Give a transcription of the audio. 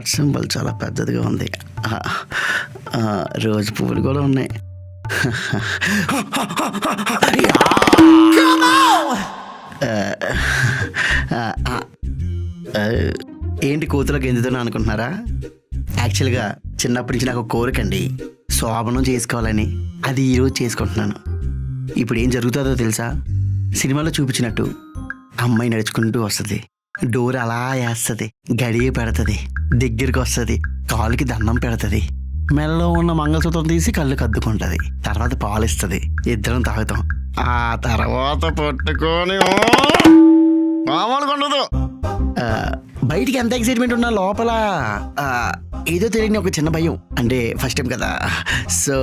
Heart symbol చాలా పెద్దదిగా ఉంది. రోజు పువ్వులు కూడా ఉన్నాయి. ఏంటి కూతురు గెంతుతున్నా అనుకుంటున్నారా? యాక్చువల్గా చిన్నప్పటి నుంచి నాకు కోరికండి శోభనం చేసుకోవాలని. అది ఈరోజు చేసుకుంటున్నాను. ఇప్పుడు ఏం జరుగుతుందో తెలుసా? సినిమాలో చూపించినట్టు అమ్మాయి నడుచుకుంటూ వస్తుంది, డోర్ అలా వేస్తుంది, గడియ పెడుతుంది, దగ్గరికి వస్తుంది, కాలుకి దండం పెడుతుంది, మెల్లో ఉన్న మంగళసూత్రం తీసి కళ్ళు కద్దుకుంటుంది, తర్వాత పాలిస్తుంది, ఇద్దరం తాగుతాం. ఆ తర్వాత పట్టుకొని మామూలుగా ఉండదు. బయటికి ఎంత ఎక్సైట్మెంట్ ఉన్నా లోపల ఏదో తెలియని ఒక చిన్న భయం. అంటే ఫస్ట్ టైం కదా, సో